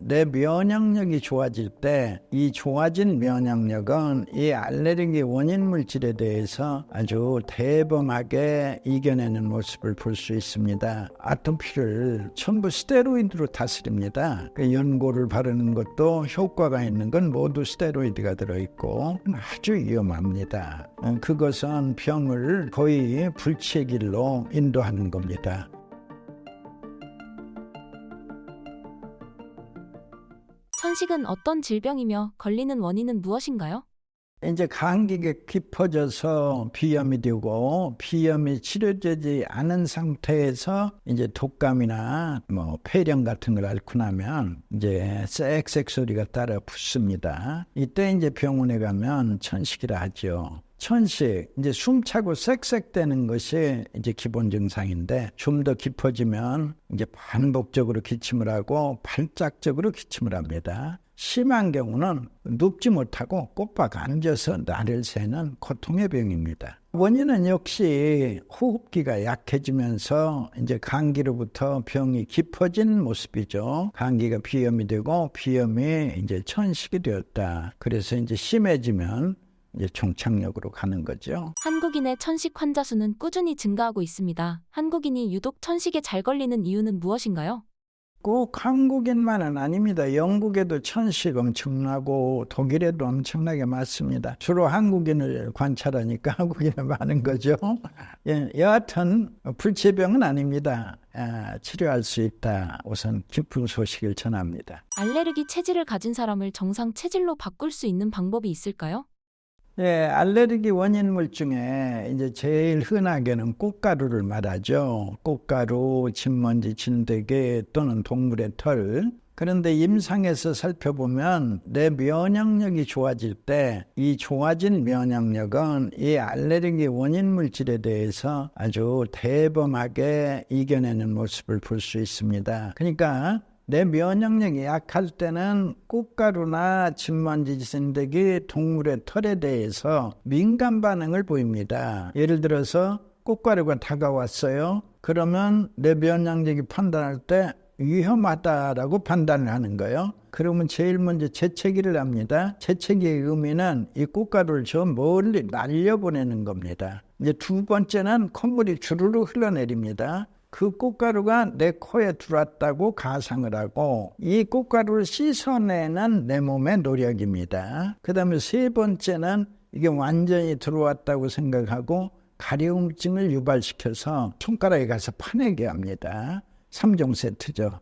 내 면역력이 좋아질 때 이 좋아진 면역력은 이 알레르기 원인 물질에 대해서 아주 대범하게 이겨내는 모습을 볼 수 있습니다. 아토피를 전부 스테로이드로 다스립니다. 그 연고를 바르는 것도 효과가 있는 건 모두 스테로이드가 들어있고 아주 위험합니다. 그것은 병을 거의 불치의 길로 인도하는 겁니다. 천식은 어떤 질병이며 걸리는 원인은 무엇인가요? 이제 감기가 깊어져서 비염이 되고 비염이 치료되지 않은 상태에서 이제 독감이나 폐렴 같은 걸 앓고 나면 이제 쌕쌕 소리가 따라 붙습니다. 이때 이제 병원에 가면 천식이라 하죠. 천식, 이제 숨차고 쌕쌕대는 것이 이제 기본 증상인데 좀 더 깊어지면 이제 반복적으로 기침을 하고 발작적으로 기침을 합니다. 심한 경우는 눕지 못하고 꼬박 앉아서 날을 새는 고통의 병입니다. 원인은 역시 호흡기가 약해지면서 이제 감기로부터 병이 깊어진 모습이죠. 감기가 비염이 되고 비염이 이제 천식이 되었다. 그래서 이제 심해지면 이제 종착역으로 가는 거죠. 한국인의 천식 환자 수는 꾸준히 증가하고 있습니다. 한국인이 유독 천식에 잘 걸리는 이유는 무엇인가요? 꼭 한국인만은 아닙니다. 영국에도 천식 엄청나고 독일에도 엄청나게 많습니다. 주로 한국인을 관찰하니까 한국인이 많은 거죠. 예, 여하튼 불치병은 아닙니다. 치료할 수 있다. 우선 기쁜 소식을 전합니다. 알레르기 체질을 가진 사람을 정상 체질로 바꿀 수 있는 방법이 있을까요? 예, 알레르기 원인물 중에 이제 제일 흔하게는 꽃가루를 말하죠. 꽃가루, 진먼지, 진드기 또는 동물의 털. 그런데 임상에서 살펴보면 내 면역력이 좋아질 때 이 좋아진 면역력은 이 알레르기 원인 물질에 대해서 아주 대범하게 이겨내는 모습을 볼 수 있습니다. 그러니까 내 면역력이 약할 때는 꽃가루나 진먼지, 진드기, 동물의 털에 대해서 민감 반응을 보입니다. 예를 들어서 꽃가루가 다가왔어요. 그러면 내 면역력이 판단할 때 위험하다라고 판단을 하는 거예요. 그러면 제일 먼저 재채기를 합니다. 재채기의 의미는 이 꽃가루를 저 멀리 날려보내는 겁니다. 이제 두 번째는 콧물이 주르르 흘러내립니다. 그 꽃가루가 내 코에 들어왔다고 가상을 하고 이 꽃가루를 씻어내는 내 몸의 노력입니다. 그 다음에 세 번째는 이게 완전히 들어왔다고 생각하고 가려움증을 유발시켜서 손가락에 가서 파내게 합니다. 3종 세트죠.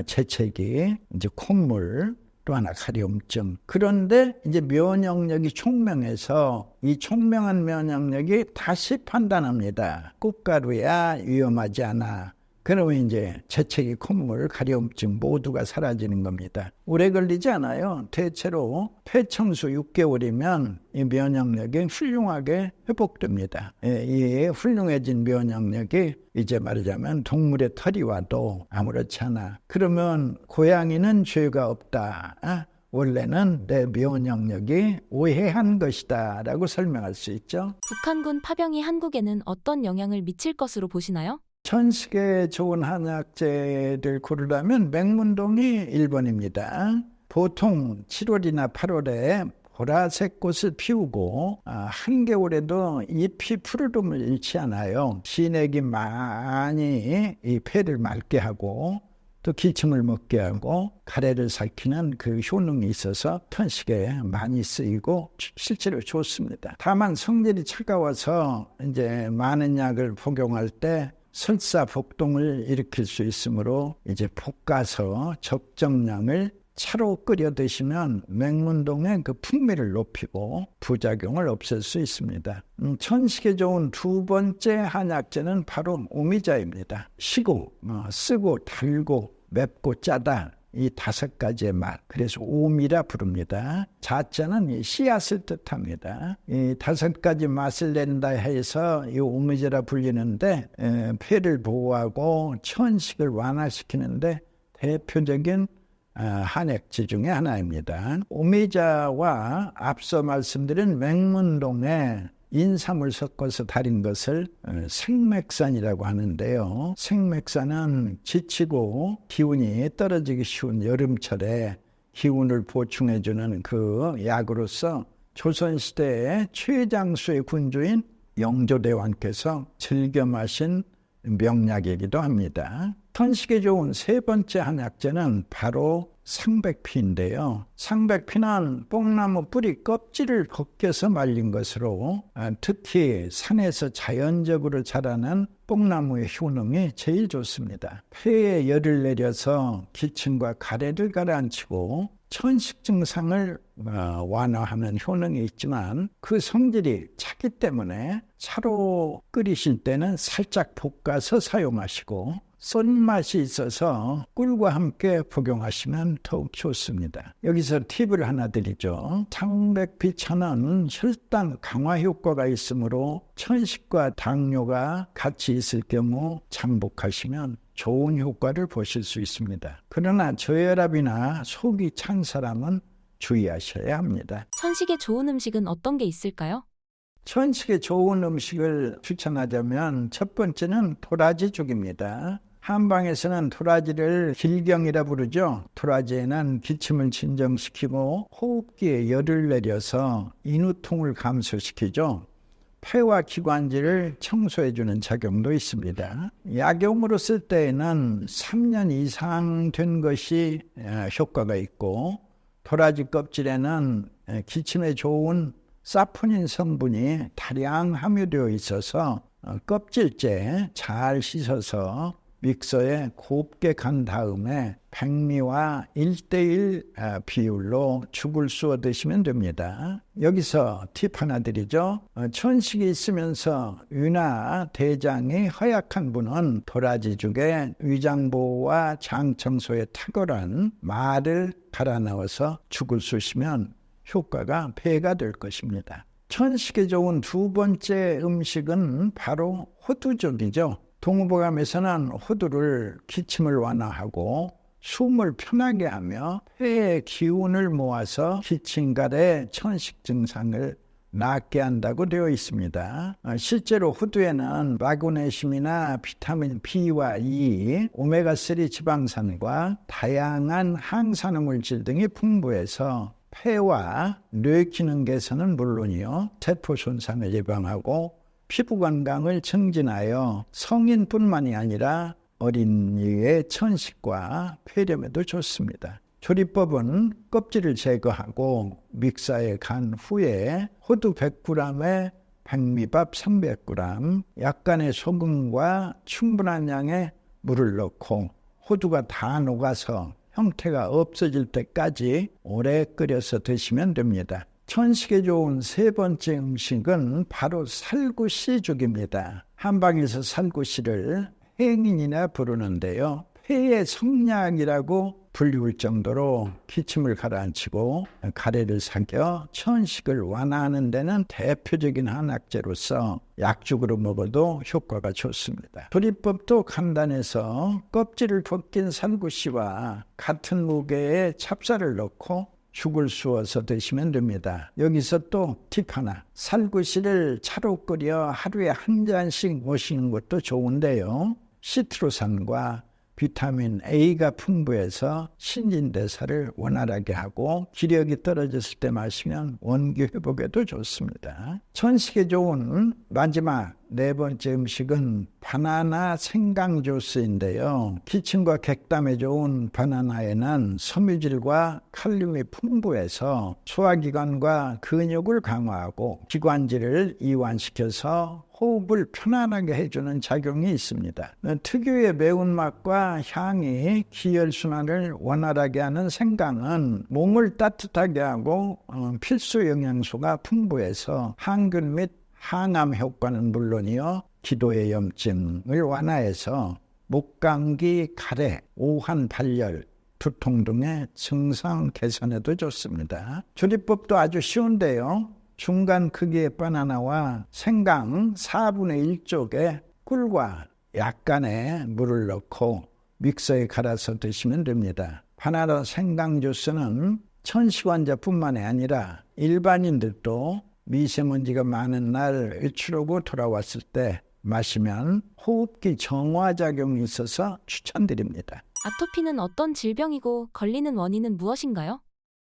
재채기, 이제 콧물, 또 하나 가려움증. 그런데 이제 면역력이 총명해서 이 총명한 면역력이 다시 판단합니다. 꽃가루야 위험하지 않아. 그러면 이제 재채기, 콧물, 가려움증 모두가 사라지는 겁니다. 오래 걸리지 않아요. 대체로 폐청소 6개월이면 이 면역력이 훌륭하게 회복됩니다. 이 훌륭해진 면역력이 이제 말하자면 동물의 털이 와도 아무렇지 않아. 그러면 고양이는 죄가 없다. 원래는 내 면역력이 오해한 것이다 라고 설명할 수 있죠. 북한군 파병이 한국에는 어떤 영향을 미칠 것으로 보시나요? 천식에 좋은 한약재를 고르라면 맹문동이 1번입니다. 보통 7월이나 8월에 보라색 꽃을 피우고 한겨울에도 잎이 푸르름을 잃지 않아요. 진액이 많이 이 폐를 맑게 하고 또 기침을 먹게 하고 가래를 삭히는 그 효능이 있어서 천식에 많이 쓰이고 실제로 좋습니다. 다만 성질이 차가워서 이제 많은 약을 복용할 때 설사 복동을 일으킬 수 있으므로 이제 볶아서 적정량을 차로 끓여 드시면 맹문동의 그 풍미를 높이고 부작용을 없앨 수 있습니다. 천식에 좋은 두 번째 한약재는 바로 오미자입니다. 시고, 쓰고, 달고, 맵고, 짜다. 이 5가지의 맛. 그래서 오미라 부릅니다. 자자는 이 씨앗을 뜻합니다. 이 5가지 맛을 낸다 해서 이 오미자라 불리는데 폐를 보호하고 천식을 완화시키는데 대표적인 한약재 중에 하나입니다. 오미자와 앞서 말씀드린 맹문동의 인삼을 섞어서 달인 것을 생맥산이라고 하는데요. 생맥산은 지치고 기운이 떨어지기 쉬운 여름철에 기운을 보충해주는 그 약으로서 조선시대의 최장수의 군주인 영조대왕께서 즐겨 마신 명약이기도 합니다. 천식에 좋은 세 번째 한약재는 바로 상백피인데요. 상백피는 뽕나무 뿌리 껍질을 벗겨서 말린 것으로 특히 산에서 자연적으로 자라는 뽕나무의 효능이 제일 좋습니다. 폐에 열을 내려서 기침과 가래를 가라앉히고 천식 증상을 완화하는 효능이 있지만 그 성질이 차기 때문에 차로 끓이실 때는 살짝 볶아서 사용하시고 쏜맛이 있어서 꿀과 함께 복용하시면 더욱 좋습니다. 여기서 팁을 하나 드리죠. 상백피차는 혈당 강화 효과가 있으므로 천식과 당뇨가 같이 있을 경우 잠복하시면 좋은 효과를 보실 수 있습니다. 그러나 저혈압이나 속이 찬 사람은 주의하셔야 합니다. 천식에 좋은 음식은 어떤 게 있을까요? 천식에 좋은 음식을 추천하자면 첫 번째는 도라지죽입니다. 한방에서는 도라지를 길경이라 부르죠. 도라지에는 기침을 진정시키고 호흡기에 열을 내려서 인후통을 감소시키죠. 폐와 기관지를 청소해주는 작용도 있습니다. 약용으로 쓸 때에는 3년 이상 된 것이 효과가 있고 도라지 껍질에는 기침에 좋은 사포닌 성분이 다량 함유되어 있어서 껍질째 잘 씻어서 믹서에 곱게 간 다음에 백미와 1:1 비율로 죽을 쑤어 드시면 됩니다. 여기서 팁 하나 드리죠. 천식이 있으면서 위나 대장이 허약한 분은 도라지죽에 위장보호와 장 청소에 탁월한 말을 갈아 넣어서 죽을 쑤시면 효과가 배가 될 것입니다. 천식에 좋은 두 번째 음식은 바로 호두죽이죠. 동의보감에서는 호두를 기침을 완화하고 숨을 편하게 하며 폐의 기운을 모아서 기침가래 천식 증상을 낫게 한다고 되어 있습니다. 실제로 호두에는 마그네슘이나 비타민 B와 E, 오메가3 지방산과 다양한 항산화 물질 등이 풍부해서 폐와 뇌 기능 개선은 물론이요, 세포 손상을 예방하고 피부 건강을 증진하여 성인뿐만이 아니라 어린이의 천식과 폐렴에도 좋습니다. 조리법은 껍질을 제거하고 믹서에 간 후에 호두 100g에 백미밥 300g, 약간의 소금과 충분한 양의 물을 넣고 호두가 다 녹아서 형태가 없어질 때까지 오래 끓여서 드시면 됩니다. 천식에 좋은 세 번째 음식은 바로 살구씨죽입니다. 한방에서 살구씨를 행인이나 부르는데요. 폐의 성약이라고 불리울 정도로 기침을 가라앉히고 가래를 삭여 천식을 완화하는 데는 대표적인 한약재로서 약죽으로 먹어도 효과가 좋습니다. 조리법도 간단해서 껍질을 벗긴 살구씨와 같은 무게의 찹쌀을 넣고 죽을 쑤어서 드시면 됩니다. 여기서 또 팁 하나. 살구씨를 차로 끓여 하루에 한 잔씩 마시는 것도 좋은데요. 시트루산과 비타민 A가 풍부해서 신진대사를 원활하게 하고 기력이 떨어졌을 때 마시면 원기 회복에도 좋습니다. 천식에 좋은 마지막 네 번째 음식은 바나나 생강 주스인데요. 기침과 객담에 좋은 바나나에는 섬유질과 칼륨이 풍부해서 소화기관과 근육을 강화하고 기관지를 이완시켜서 호흡을 편안하게 해주는 작용이 있습니다. 특유의 매운맛과 향이 기혈순환을 원활하게 하는 생강은 몸을 따뜻하게 하고 필수 영양소가 풍부해서 항균 및 항암 효과는 물론이요, 기도의 염증을 완화해서 목감기, 가래, 오한 발열, 두통 등의 증상 개선에도 좋습니다. 조리법도 아주 쉬운데요. 중간 크기의 바나나와 생강 4분의 1쪽에 꿀과 약간의 물을 넣고 믹서에 갈아서 드시면 됩니다. 바나나 생강 주스는 천식 환자뿐만이 아니라 일반인들도 미세먼지가 많은 날 외출하고 돌아왔을 때 마시면 호흡기 정화작용이 있어서 추천드립니다. 아토피는 어떤 질병이고 걸리는 원인은 무엇인가요?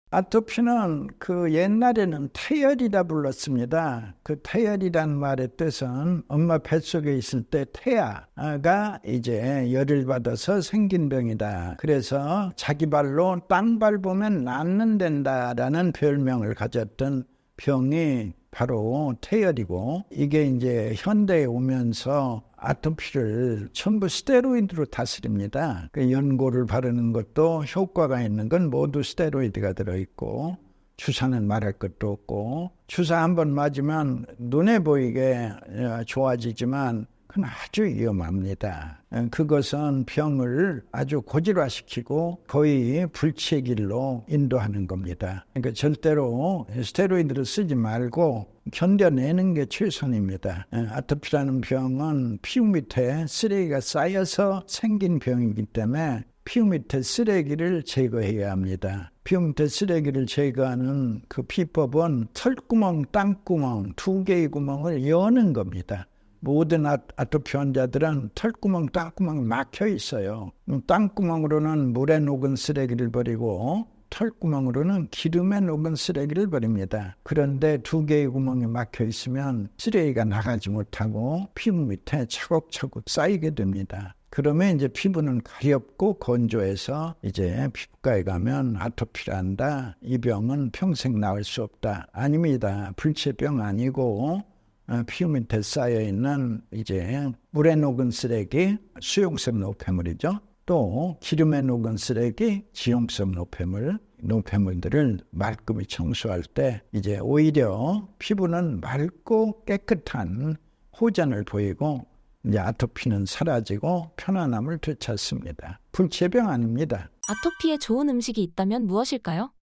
아토피는 옛날에는 태열이라 불렀습니다. 그 태열이란 말의 뜻은 엄마 뱃속에 있을 때 태아가 이제 열을 받아서 생긴 병이다. 그래서 자기 발로 땅 밟으면 낫는단다라는 별명을 가졌던 병이 바로 태열이고, 이게 이제 현대에 오면서 아토피를 전부 스테로이드로 다스립니다. 그 연고를 바르는 것도 효과가 있는 건 모두 스테로이드가 들어있고, 주사는 말할 것도 없고, 주사 한번 맞으면 눈에 보이게 좋아지지만 그건 아주 위험합니다. 그것은 병을 아주 고질화시키고 거의 불치의 길로 인도하는 겁니다. 그러니까 절대로 스테로이드를 쓰지 말고 견뎌내는 게 최선입니다. 아토피라는 병은 피부 밑에 쓰레기가 쌓여서 생긴 병이기 때문에 피부 밑에 쓰레기를 제거해야 합니다. 피부 밑에 쓰레기를 제거하는 그 비법은 털구멍, 땅구멍 두 개의 구멍을 여는 겁니다. 모든 아토피 환자들은 털구멍, 땅구멍이 막혀 있어요. 땅구멍으로는 물에 녹은 쓰레기를 버리고 털구멍으로는 기름에 녹은 쓰레기를 버립니다. 그런데 두 개의 구멍이 막혀 있으면 쓰레기가 나가지 못하고 피부 밑에 차곡차곡 쌓이게 됩니다. 그러면 이제 피부는 가렵고 건조해서 이제 피부과에 가면 아토피란다. 이 병은 평생 나을 수 없다. 아닙니다. 불치병 아니고 피부 밑에 쌓여있는 이제 물에 녹은 쓰레기, 수용성 노폐물이죠. 또 기름에 녹은 쓰레기, 지용성 노폐물들을 말끔히 청소할 때 이제 오히려 피부는 맑고 깨끗한 호전을 보이고 이제 아토피는 사라지고 편안함을 되찾습니다. 불치병 아닙니다. 아토피에 좋은 음식이 있다면 무엇일까요?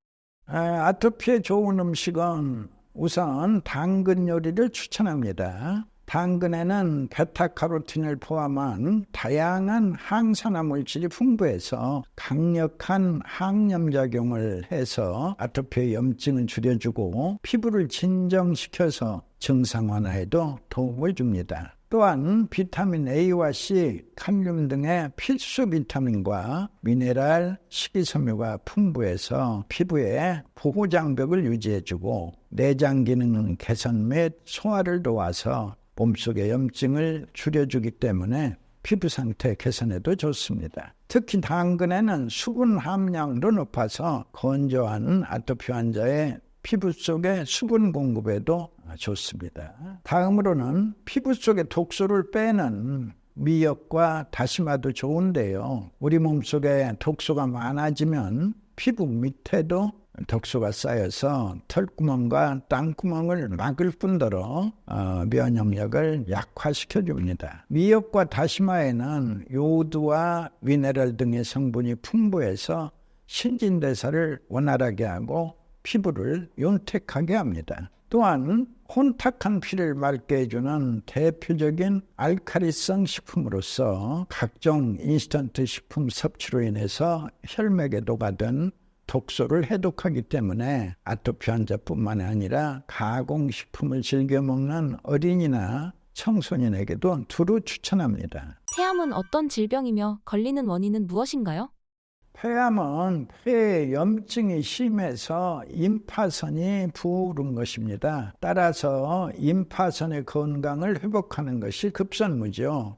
아토피에 좋은 음식은 우선 당근 요리를 추천합니다. 당근에는 베타카로틴을 포함한 다양한 항산화 물질이 풍부해서 강력한 항염작용을 해서 아토피의 염증을 줄여주고 피부를 진정시켜서 증상 완화에도 도움을 줍니다. 또한 비타민 A와 C, 칼륨 등의 필수 비타민과 미네랄, 식이섬유가 풍부해서 피부의 보호장벽을 유지해주고 내장 기능 개선 및 소화를 도와서 몸속의 염증을 줄여주기 때문에 피부 상태 개선에도 좋습니다. 특히 당근에는 수분 함량도 높아서 건조한 아토피 환자의 피부 속의 수분 공급에도 좋습니다. 다음으로는 피부 속의 독소를 빼는 미역과 다시마도 좋은데요. 우리 몸속에 독소가 많아지면 피부 밑에도 독소가 쌓여서 털구멍과 땅구멍을 막을 뿐더러 면역력을 약화시켜줍니다. 미역과 다시마에는 요오드와 미네랄 등의 성분이 풍부해서 신진대사를 원활하게 하고 피부를 윤택하게 합니다. 또한 혼탁한 피를 맑게 해주는 대표적인 알칼리성 식품으로서 각종 인스턴트 식품 섭취로 인해서 혈맥에 녹아든 독소를 해독하기 때문에 아토피 환자뿐만 아니라 가공식품을 즐겨 먹는 어린이나 청소년에게도 두루 추천합니다. 폐암은 어떤 질병이며 걸리는 원인은 무엇인가요? 폐암은 폐에 염증이 심해서 임파선이 부은 것입니다. 따라서 임파선의 건강을 회복하는 것이 급선무죠.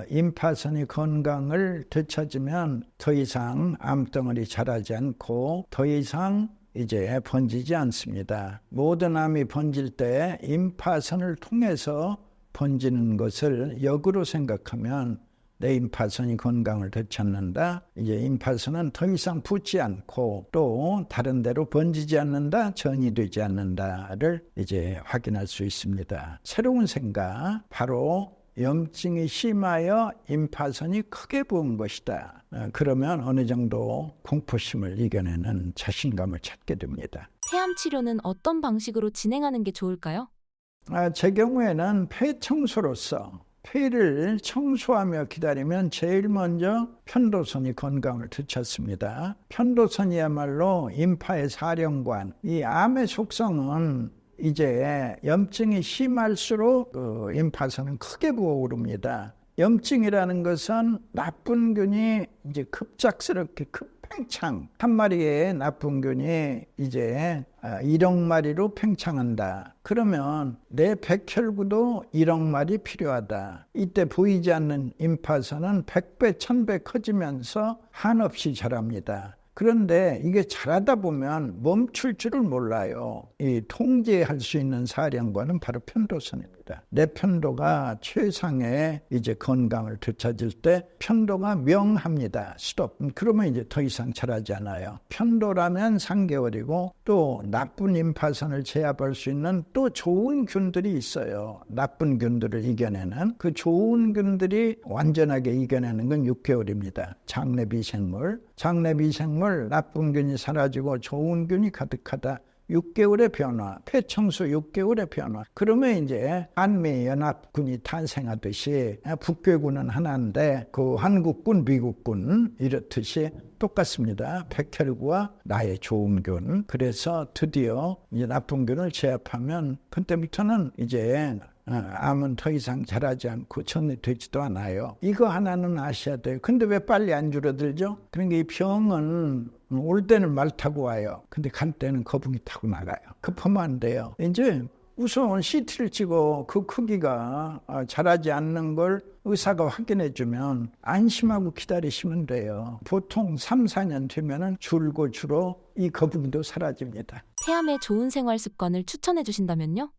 임파선의 건강을 되찾으면 더 이상 암덩어리 자라지 않고 더 이상 이제 번지지 않습니다. 모든 암이 번질 때 임파선을 통해서 번지는 것을 역으로 생각하면 내 임파선이 건강을 되찾는다. 이제 임파선은 더 이상 붙지 않고 또 다른 데로 번지지 않는다, 전이 되지 않는다를 이제 확인할 수 있습니다. 새로운 생각, 바로 염증이 심하여 임파선이 크게 부은 것이다. 그러면 어느 정도 공포심을 이겨내는 자신감을 찾게 됩니다. 폐암 치료는 어떤 방식으로 진행하는 게 좋을까요? 제 경우에는 폐 청소로서 폐를 청소하며 기다리면 제일 먼저 편도선이 건강을 되찾습니다. 편도선이야말로 임파의 사령관. 이 암의 속성은 이제 염증이 심할수록 그 임파선은 크게 부어오릅니다. 염증이라는 것은 나쁜 균이 이제 급작스럽게 팽창, 한 마리의 나쁜 균이 이제 1억 마리로 팽창한다. 그러면 내 백혈구도 1억 마리 필요하다. 이때 보이지 않는 임파선은 100배, 1000배 커지면서 한없이 자랍니다. 그런데 이게 자라다 보면 멈출 줄을 몰라요. 이 통제할 수 있는 사령관은 바로 편도선입니다. 내 편도가 최상의 이제 건강을 되찾을 때 편도가 명합니다. 스톱. 그러면 이제 더 이상 자라지 않아요. 편도라면 3개월이고 또 나쁜 임파선을 제압할 수 있는 또 좋은 균들이 있어요. 나쁜 균들을 이겨내는 그 좋은 균들이 완전하게 이겨내는 건 6개월입니다. 장내 미생물, 나쁜 균이 사라지고 좋은 균이 가득하다. 6개월의 변화, 폐청소 6개월의 변화. 그러면 이제 한미연합군이 탄생하듯이 북괴군은 하나인데 그 한국군, 미국군 이렇듯이 똑같습니다. 백혈구와 나의 좋은 균. 그래서 드디어 이제 나쁜 균을 제압하면 그때부터는 이제 암은 더 이상 자라지 않고 전이되지도 않아요. 이거 하나는 아셔야 돼요. 근데 왜 빨리 안 줄어들죠? 그러니까 이 병은 올 때는 말 타고 와요. 근데 갈 때는 거북이 타고 나가요. 급하면 안 돼요. 이제 우선 CT를 찍어 그 크기가 자라지 않는 걸 의사가 확인해 주면 안심하고 기다리시면 돼요. 보통 3, 4년 되면은 줄고 줄어 이 거북이도 사라집니다. 폐암에 좋은 생활 습관을 추천해 주신다면요?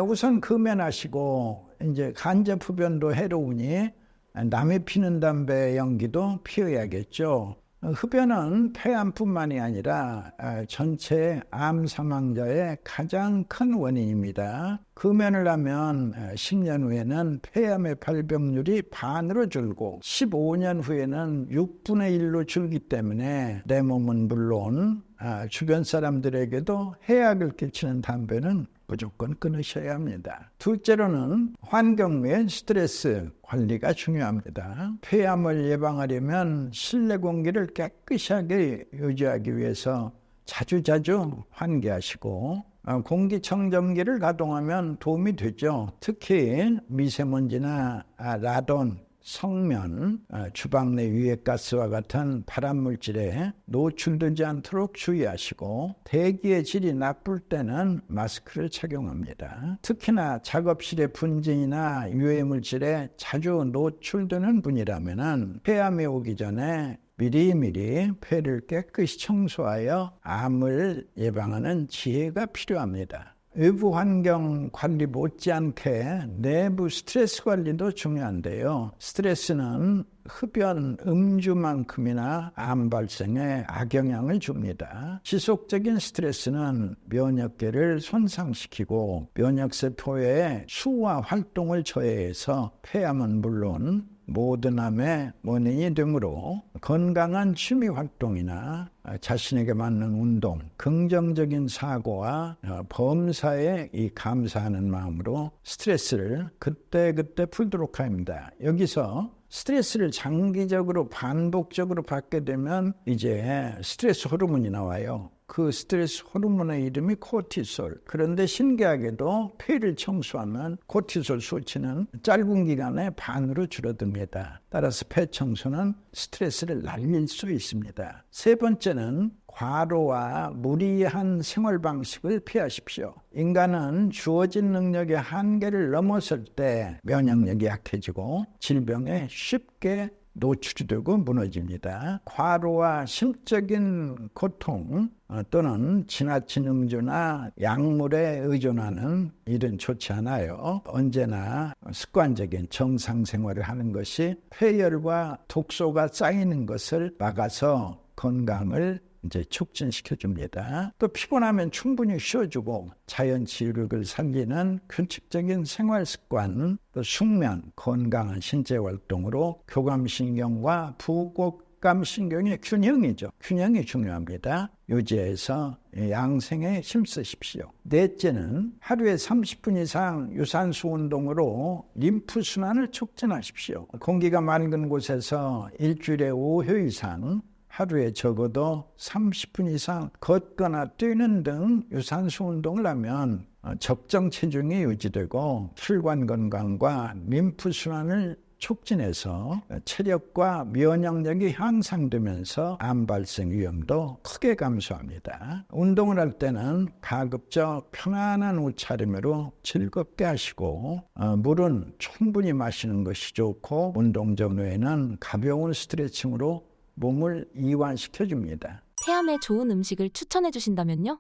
우선 금연하시고 이제 간접 흡연도 해로우니 남이 피는 담배 연기도 피해야겠죠. 흡연은 폐암뿐만이 아니라 전체 암 사망자의 가장 큰 원인입니다. 금연을 하면 10년 후에는 폐암의 발병률이 반으로 줄고 15년 후에는 6분의 1로 줄기 때문에 내 몸은 물론 주변 사람들에게도 해악을 끼치는 담배는 무조건 끊으셔야 합니다. 둘째로는 환경 및 스트레스 관리가 중요합니다. 폐암을 예방하려면 실내 공기를 깨끗하게 유지하기 위해서 자주자주 환기하시고 공기청정기를 가동하면 도움이 되죠. 특히 미세먼지나 라돈, 성면, 주방 내 유해가스와 같은 발암물질에 노출되지 않도록 주의하시고 대기의 질이 나쁠 때는 마스크를 착용합니다. 특히나 작업실의 분진이나 유해물질에 자주 노출되는 분이라면 폐암이 오기 전에 미리미리 폐를 깨끗이 청소하여 암을 예방하는 지혜가 필요합니다. 외부 환경 관리 못지않게 내부 스트레스 관리도 중요한데요. 스트레스는 흡연, 음주만큼이나 암 발생에 악영향을 줍니다. 지속적인 스트레스는 면역계를 손상시키고 면역세포의 수와 활동을 저해해서 폐암은 물론 모든 암의 원인이 되므로 건강한 취미활동이나 자신에게 맞는 운동, 긍정적인 사고와 범사에 이 감사하는 마음으로 스트레스를 그때그때 풀도록 합니다. 여기서 스트레스를 장기적으로 반복적으로 받게 되면 이제 스트레스 호르몬이 나와요. 그 스트레스 호르몬의 이름이 코티솔. 그런데 신기하게도 폐를 청소하면 코티솔 수치는 짧은 기간에 반으로 줄어듭니다. 따라서 폐 청소는 스트레스를 날릴 수 있습니다. 세 번째는 과로와 무리한 생활 방식을 피하십시오. 인간은 주어진 능력의 한계를 넘어설 때 면역력이 약해지고 질병에 쉽게 노출이 되고 무너집니다. 과로와 심적인 고통 또는 지나친 음주나 약물에 의존하는 일은 좋지 않아요. 언제나 습관적인 정상 생활을 하는 것이 폐열과 독소가 쌓이는 것을 막아서 건강을 이제 촉진시켜 줍니다. 또 피곤하면 충분히 쉬어주고 자연 치유력을 살리는 규칙적인 생활 습관, 또 숙면, 건강한 신체 활동으로 교감신경과 부곡감신경의 균형이죠. 균형이 중요합니다. 유지해서 양생에 힘쓰십시오. 넷째는 하루에 30분 이상 유산소 운동으로 림프 순환을 촉진하십시오. 공기가 맑은 곳에서 일주일에 5회 이상 하루에 적어도 30분 이상 걷거나 뛰는 등 유산소 운동을 하면 적정 체중이 유지되고 혈관 건강과 림프 순환을 촉진해서 체력과 면역력이 향상되면서 암 발생 위험도 크게 감소합니다. 운동을 할 때는 가급적 편안한 옷차림으로 즐겁게 하시고 물은 충분히 마시는 것이 좋고 운동 전후에는 가벼운 스트레칭으로 몸을 이완시켜줍니다. 폐암에 좋은 음식을 추천해 주신다면요?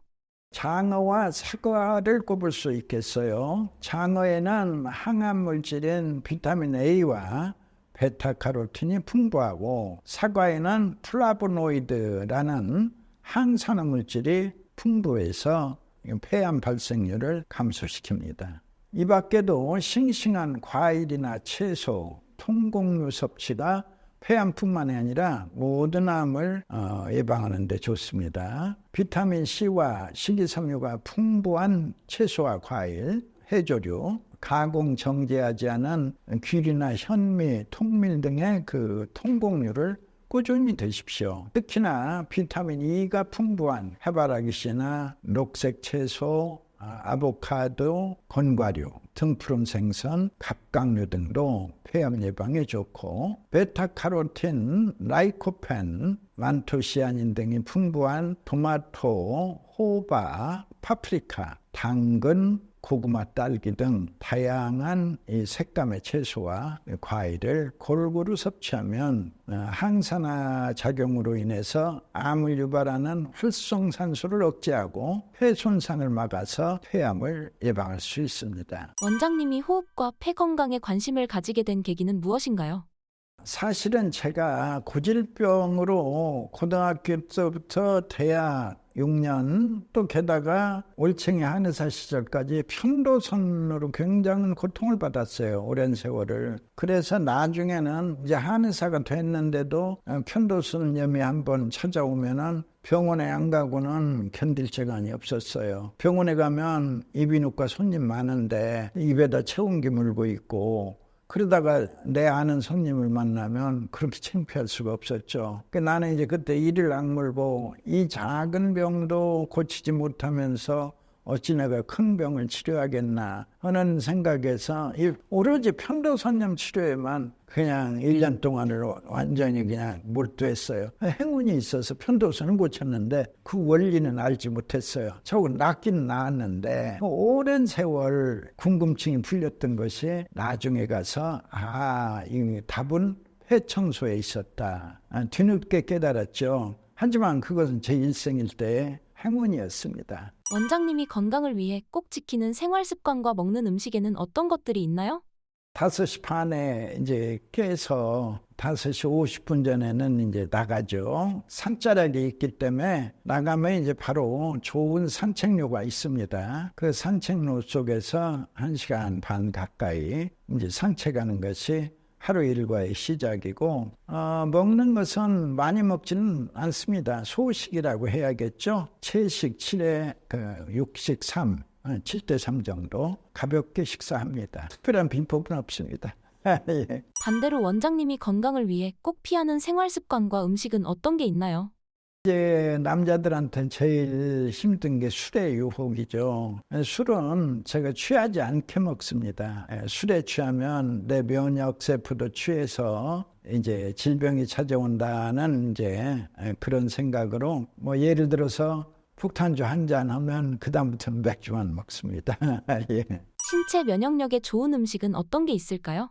장어와 사과를 꼽을 수 있겠어요. 장어에는 항암 물질인 비타민 A와 베타카로틴이 풍부하고 사과에는 플라보노이드라는 항산화 물질이 풍부해서 폐암 발생률을 감소시킵니다. 이 밖에도 싱싱한 과일이나 채소, 통곡류 섭취가 폐암뿐만이 아니라 모든 암을 예방하는 데 좋습니다. 비타민C와 식이섬유가 풍부한 채소와 과일, 해조류, 가공 정제하지 않은 귤이나 현미, 통밀 등의 그 통곡류를 꾸준히 드십시오. 특히나 비타민 E가 풍부한 해바라기씨나 녹색 채소, 아보카도, 건과류, 등푸른 생선, 갑각류 등도 폐암 예방에 좋고 베타카로틴, 라이코펜, 만토시아닌 등이 풍부한 토마토, 호박, 파프리카, 당근, 고구마, 딸기 등 다양한 이 색감의 채소와 과일을 골고루 섭취하면 항산화 작용으로 인해서 암을 유발하는 활성산소를 억제하고 폐 손상을 막아서 폐암을 예방할 수 있습니다. 원장님이 호흡과 폐 건강에 관심을 가지게 된 계기는 무엇인가요? 사실은 제가 고질병으로 고등학교 때부터 대학 6년 또 게다가 올챙이 한의사 시절까지 편도선으로 굉장한 고통을 받았어요. 오랜 세월을. 그래서 나중에는 이제 한의사가 됐는데도 편도선염이 한번 찾아오면은 병원에 안 가고는 견딜 시간이 없었어요. 병원에 가면 이비인후과 손님 많은데 입에다 체온기 물고 있고 그러다가 내 아는 손님을 만나면 그렇게 창피할 수가 없었죠. 나는 이제 그때 이를 악물고 이 작은 병도 고치지 못하면서 어찌 내가 큰 병을 치료하겠나 하는 생각에서 오로지 편도선염 치료에만 그냥 1년 동안을 완전히 그냥 몰두했어요. 행운이 있어서 편도선을 고쳤는데 그 원리는 알지 못했어요. 저거 낫긴 나았는데 오랜 세월 궁금증이 풀렸던 것이 나중에 가서 이 답은 폐청소에 있었다. 뒤늦게 깨달았죠. 하지만 그것은 제 일생일 때의 행운이었습니다. 원장님이 건강을 위해 꼭 지키는 생활 습관과 먹는 음식에는 어떤 것들이 있나요? 5시 반에 이제 깨서 5시 50분 전에는 이제 나가죠. 산자락이 있기 때문에 나가면 이제 바로 좋은 산책로가 있습니다. 그 산책로 속에서 1시간 반 가까이 이제 산책하는 것이 하루 일과의 시작이고 먹는 것은 많이 먹지는 않습니다. 소식이라고 해야겠죠. 채식 7에 육식 3, 7대 3 정도 가볍게 식사합니다. 특별한 빈법은 없습니다. 예. 반대로 원장님이 건강을 위해 꼭 피하는 생활 습관과 음식은 어떤 게 있나요? 이제 남자들한테는 제일 힘든 게 술의 유혹이죠. 술은 제가 취하지 않게 먹습니다. 술에 취하면 내 면역 세포도 취해서 이제 질병이 찾아온다는 이제 그런 생각으로 예를 들어서 폭탄주 한 잔 하면 그다음부터는 맥주만 먹습니다. 예. 신체 면역력에 좋은 음식은 어떤 게 있을까요?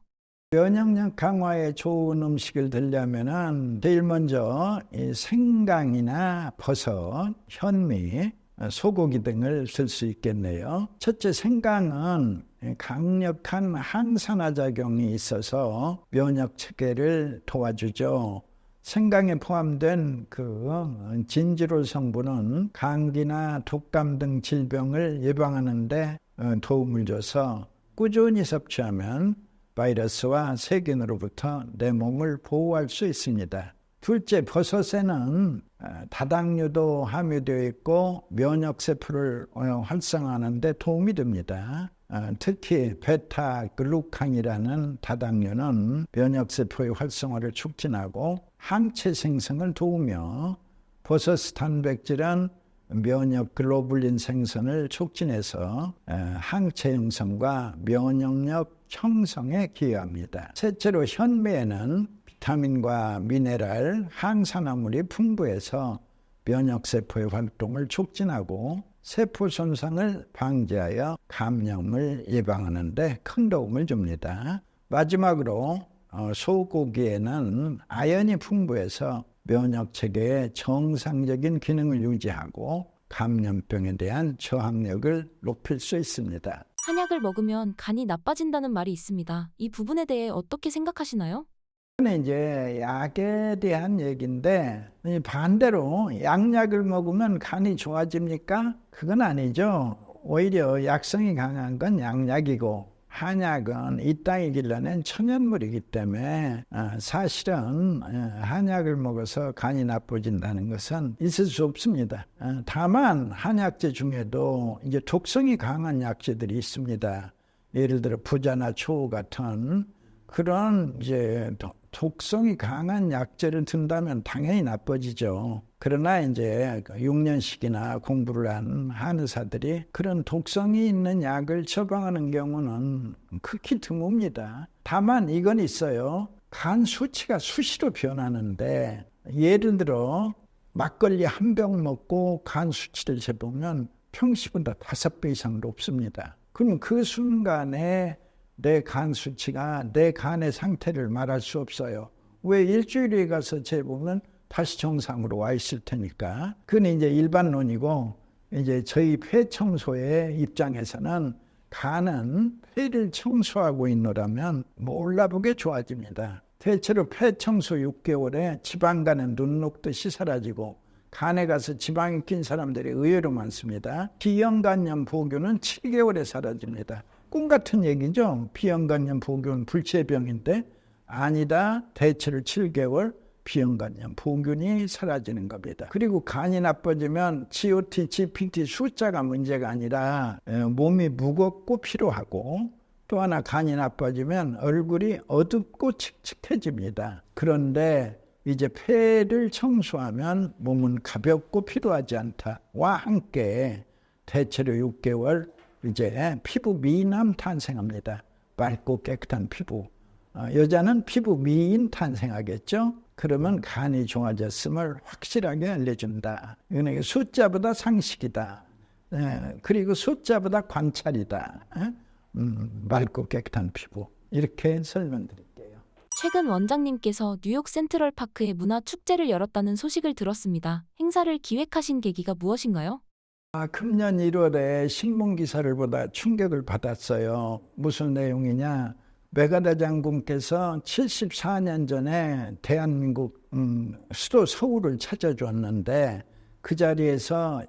면역력 강화에 좋은 음식을 드리려면은 제일 먼저 이 생강이나 버섯, 현미, 소고기 등을 쓸 수 있겠네요. 첫째, 생강은 강력한 항산화 작용이 있어서 면역 체계를 도와주죠. 생강에 포함된 그 진지롤 성분은 감기나 독감 등 질병을 예방하는 데 도움을 줘서 꾸준히 섭취하면 바이러스와 세균으로부터 내 몸을 보호할 수 있습니다. 둘째, 버섯에는 다당류도 함유되어 있고 면역세포를 활성화하는 데 도움이 됩니다. 특히 베타글루칸이라는 다당류는 면역세포의 활성화를 촉진하고 항체 생성을 도우며 버섯 단백질은 면역 글로불린 생성을 촉진해서 항체 형성과 면역력 형성에 기여합니다. 셋째로 현미에는 비타민과 미네랄, 항산화물이 풍부해서 면역세포의 활동을 촉진하고 세포 손상을 방지하여 감염을 예방하는 데 큰 도움을 줍니다. 마지막으로 소고기에는 아연이 풍부해서 면역체계의 정상적인 기능을 유지하고 감염병에 대한 저항력을 높일 수 있습니다. 한약을 먹으면 간이 나빠진다는 말이 있습니다. 이 부분에 대해 어떻게 생각하시나요? 이건 이제 약에 대한 얘기인데 반대로 양약을 먹으면 간이 좋아집니까? 그건 아니죠. 오히려 약성이 강한 건 양약이고 한약은 이 땅에 길러낸 천연물이기 때문에 사실은 한약을 먹어서 간이 나빠진다는 것은 있을 수 없습니다. 다만 한약재 중에도 이제 독성이 강한 약재들이 있습니다. 예를 들어 부자나 초호 같은 그런 이제 독성이 강한 약재를 든다면 당연히 나빠지죠. 그러나 이제 6년씩이나 공부를 한 한의사들이 그런 독성이 있는 약을 처방하는 경우는 극히 드뭅니다. 다만 이건 있어요. 간 수치가 수시로 변하는데 예를 들어 막걸리 한 병 먹고 간 수치를 재보면 평시보다 5배 이상 높습니다. 그럼 그 순간에 내 간 수치가 내 간의 상태를 말할 수 없어요. 왜 일주일에 가서 재보면 다시 정상으로 와 있을 테니까. 그건 이제 일반론이고, 이제 저희 폐청소의 입장에서는 간은 폐를 청소하고 있노라면 몰라보게 좋아집니다. 대체로 폐청소 6개월에 지방간은 눈 녹듯이 사라지고 간에 가서 지방이 낀 사람들이 의외로 많습니다. 비형간염 보균은 7개월에 사라집니다. 꿈 같은 얘기죠. 비형간염 보균은 불치병인데 아니다. 대체로 7개월 비형간염 보균이 사라지는 겁니다. 그리고 간이 나빠지면 GOT, GPT 숫자가 문제가 아니라 몸이 무겁고 피로하고 또 하나 간이 나빠지면 얼굴이 어둡고 칙칙해집니다. 그런데 이제 폐를 청소하면 몸은 가볍고 피로하지 않다와 함께 대체로 6개월 이제 피부 미남 탄생합니다. 맑고 깨끗한 피부. 여자는 피부 미인 탄생하겠죠. 그러면 간이 좋아졌음을 확실하게 알려준다. 이건 숫자보다 상식이다. 그리고 숫자보다 관찰이다. 맑고 깨끗한 피부. 이렇게 설명드릴게요. 최근 원장님께서 뉴욕 센트럴파크에 문화축제를 열었다는 소식을 들었습니다. 행사를 기획하신 계기가 무엇인가요? 금년 1월에 신문기사를 보다 충격을 받았어요. 무슨 내용이냐. 메가다 장군께서 74년 전에 대한민국 수도 서울을 찾아줬는데 그 자리에서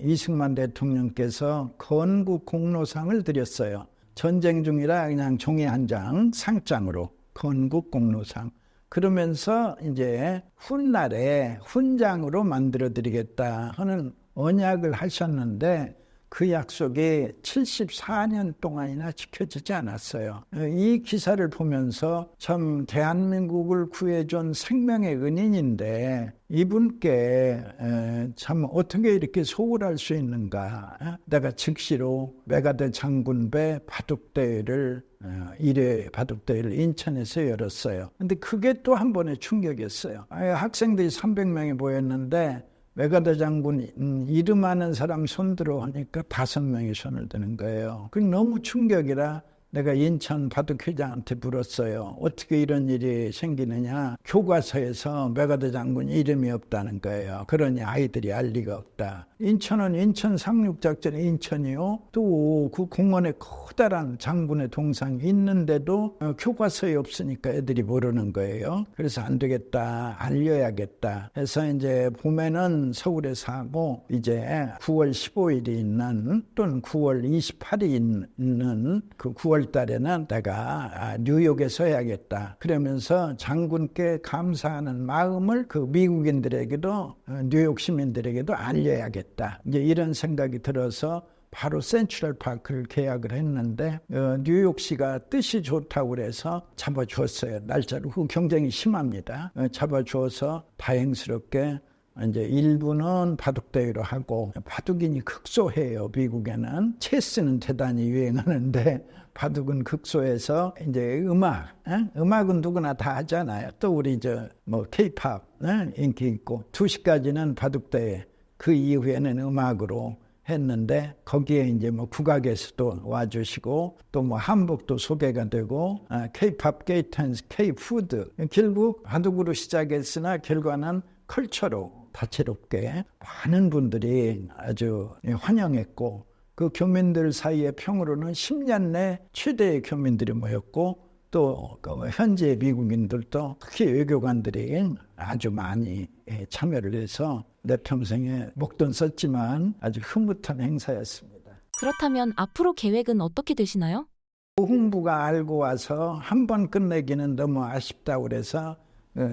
이승만 대통령께서 건국 공로상을 드렸어요. 전쟁 중이라 그냥 종이 한 장 상장으로 건국 공로상. 그러면서 이제 훗날에 훈장으로 만들어 드리겠다 하는 언약을 하셨는데 그 약속이 74년 동안이나 지켜지지 않았어요. 이 기사를 보면서 참 대한민국을 구해준 생명의 은인인데 이분께 참 어떻게 이렇게 소홀할 수 있는가. 내가 즉시로 메가더 장군배 바둑대회를 1회 바둑대회를 인천에서 열었어요. 근데 그게 또 한 번의 충격이었어요. 학생들이 300명이 모였는데 메가더 장군 이름 아는 사람 손들어 하니까 5명이 손을 드는 거예요. 그게 너무 충격이라 내가 인천 바둑회장한테 물었어요. 어떻게 이런 일이 생기느냐. 교과서에서 메가더 장군 이름이 없다는 거예요. 그러니 아이들이 알 리가 없다. 인천은 인천 상륙작전의 인천이요. 또 그 공원에 커다란 장군의 동상이 있는데도 교과서에 없으니까 애들이 모르는 거예요. 그래서 안 되겠다. 알려야겠다. 해서 이제 봄에는 서울에서 하고 이제 9월 15일이 있는 또는 9월 28일이 있는 그 9월 달에는 내가 뉴욕에서 해야겠다. 그러면서 장군께 감사하는 마음을 그 미국인들에게도 뉴욕 시민들에게도 알려야겠다. 이제 이런 생각이 들어서 바로 센트럴 파크를 계약을 했는데 뉴욕시가 뜻이 좋다고 그래서 잡아주었어요. 날짜로 그 경쟁이 심합니다. 잡아주어서 다행스럽게 이제 일부는 바둑대회로 하고, 바둑인이 극소해요. 미국에는 체스는 대단히 유행하는데 바둑은 극소해서 이제 음악은 누구나 다 하잖아요. 또 우리 K-팝 인기 있고, 2시까지는 바둑대회, 그 이후에는 음악으로 했는데, 거기에 이제 국악에서도 와주시고, 또 한복도 소개가 되고, K-팝, K-댄스, K-푸드, 결국 바둑으로 시작했으나 결과는 컬처로 다채롭게 많은 분들이 아주 환영했고, 그 교민들 사이에 평으로는 10년 내 최대의 교민들이 모였고, 또 현재 미국인들도 특히 외교관들이 아주 많이 참여를 해서 내 평생에 목돈 썼지만 아주 흐뭇한 행사였습니다. 그렇다면 앞으로 계획은 어떻게 되시나요? 홍부가 알고 와서 한 번 끝내기는 너무 아쉽다고 그래서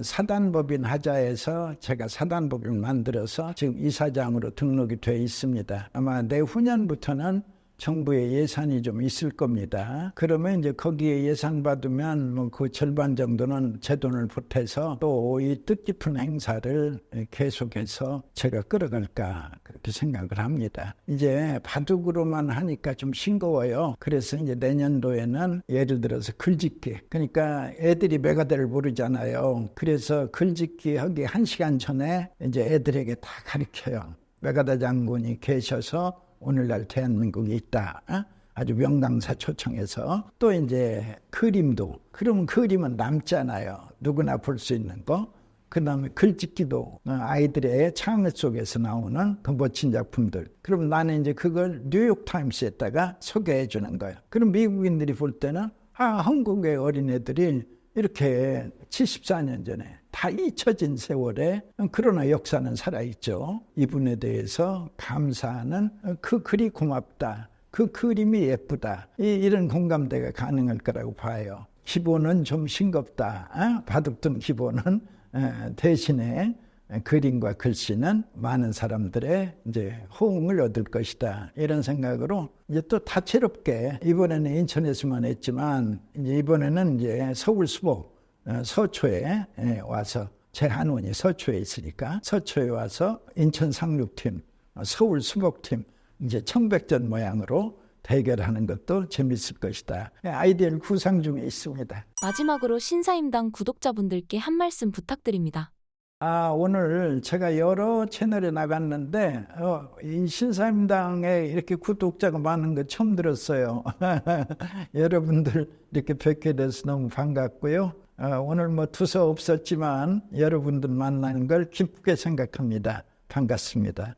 사단법인 하자에서 제가 사단법인을 만들어서 지금 이사장으로 등록이 돼 있습니다. 아마 내후년부터는 정부의 예산이 좀 있을 겁니다. 그러면 이제 거기에 예산 받으면 그 절반 정도는 제 돈을 보태서 또 이 뜻깊은 행사를 계속해서 제가 끌어갈까 그렇게 생각을 합니다. 이제 바둑으로만 하니까 좀 싱거워요. 그래서 이제 내년도에는 예를 들어서 글짓기, 그러니까 애들이 메가데를 모르잖아요. 그래서 글짓기 하기 1시간 전에 이제 애들에게 다 가르쳐요. 메가다 장군이 계셔서 오늘날 대한민국이 있다. 아주 명강사 초청해서. 또 이제 그림도, 그러면 그림은 남잖아요. 누구나 볼 수 있는 거. 그 다음에 글짓기도 아이들의 창의 속에서 나오는 그 멋진 작품들. 그럼 나는 이제 그걸 뉴욕타임스에다가 소개해 주는 거예요. 그럼 미국인들이 볼 때는 한국의 어린애들이 이렇게 74년 전에 다 잊혀진 세월에, 그러나 역사는 살아있죠. 이분에 대해서 감사하는, 그 글이 고맙다, 그 그림이 예쁘다, 이런 공감대가 가능할 거라고 봐요. 기본은 좀 싱겁다. 바둑둔 기본은 대신에 그림과 글씨는 많은 사람들의 이제 호응을 얻을 것이다. 이런 생각으로 이제 또 다채롭게, 이번에는 인천에서만 했지만 이제 이번에는 이제 서울 수복 서초에 와서, 제 한원이 서초에 있으니까 서초에 와서 인천 상륙팀, 서울 수복팀 이제 청백전 모양으로 대결하는 것도 재밌을 것이다. 아이디어를 구상 중에 있습니다. 마지막으로 신사임당 구독자분들께 한 말씀 부탁드립니다. 오늘 제가 여러 채널에 나갔는데 이 신사임당에 이렇게 구독자가 많은 거 처음 들었어요. 여러분들 이렇게 뵙게 돼서 너무 반갑고요. 오늘 두서 없었지만 여러분들 만나는 걸 기쁘게 생각합니다. 반갑습니다.